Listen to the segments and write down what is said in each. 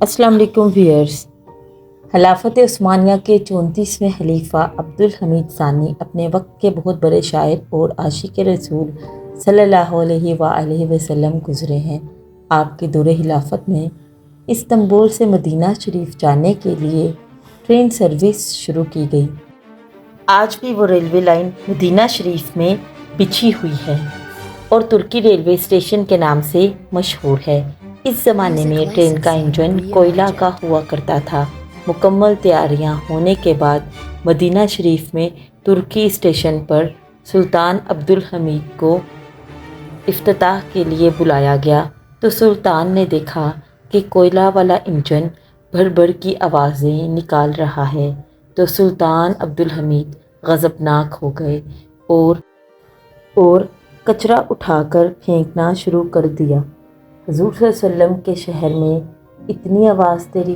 السلام علیکم ویئرز۔ خلافت عثمانیہ کے 34ویں خلیفہ عبدالحمید ثانی اپنے وقت کے بہت بڑے شاعر اور عاشق رسول صلی اللہ علیہ وآلہ وسلم گزرے ہیں۔ آپ کے دور خلافت میں استنبول سے مدینہ شریف جانے کے لیے ٹرین سروس شروع کی گئی۔ آج بھی وہ ریلوے لائن مدینہ شریف میں بچھی ہوئی ہے اور ترکی ریلوے اسٹیشن کے نام سے مشہور ہے۔ اس زمانے میں ٹرین کا انجن کوئلہ کا ہوا کرتا تھا۔ مکمل تیاریاں ہونے کے بعد مدینہ شریف میں ترکی اسٹیشن پر سلطان عبدالحمید کو افتتاح کے لیے بلایا گیا تو سلطان نے دیکھا کہ کوئلہ والا انجن بھڑ بھڑ کی آوازیں نکال رہا ہے تو سلطان عبدالحمید غضبناک ہو گئے اور کچرا اٹھا کر پھینکنا شروع کر دیا۔ حضور صلی اللہ علیہ وسلم کے شہر میں اتنی آواز تیری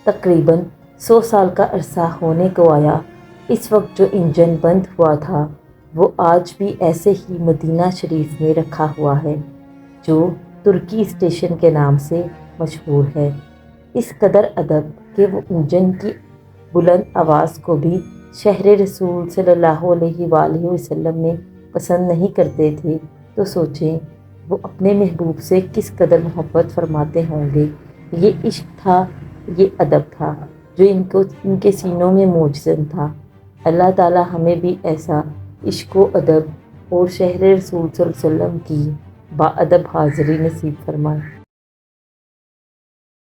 تقریباً 100 سال کا عرصہ ہونے کو آیا۔ اس وقت جو انجن بند ہوا تھا وہ آج بھی ایسے ہی مدینہ شریف میں رکھا ہوا ہے جو ترکی اسٹیشن کے نام سے مشہور ہے۔ اس قدر ادب کہ وہ انجن کی بلند آواز کو بھی شہر رسول صلی اللہ علیہ وآلہ وسلم میں پسند نہیں کرتے تھے، تو سوچیں وہ اپنے محبوب سے کس قدر محبت فرماتے ہوں گے۔ یہ عشق تھا، یہ ادب تھا جو ان کے سینوں میں موجزن تھا۔ اللہ تعالی ہمیں بھی ایسا عشق و ادب اور شہر رسول صلی اللہ علیہ وسلم کی با ادب حاضری نصیب فرمائے۔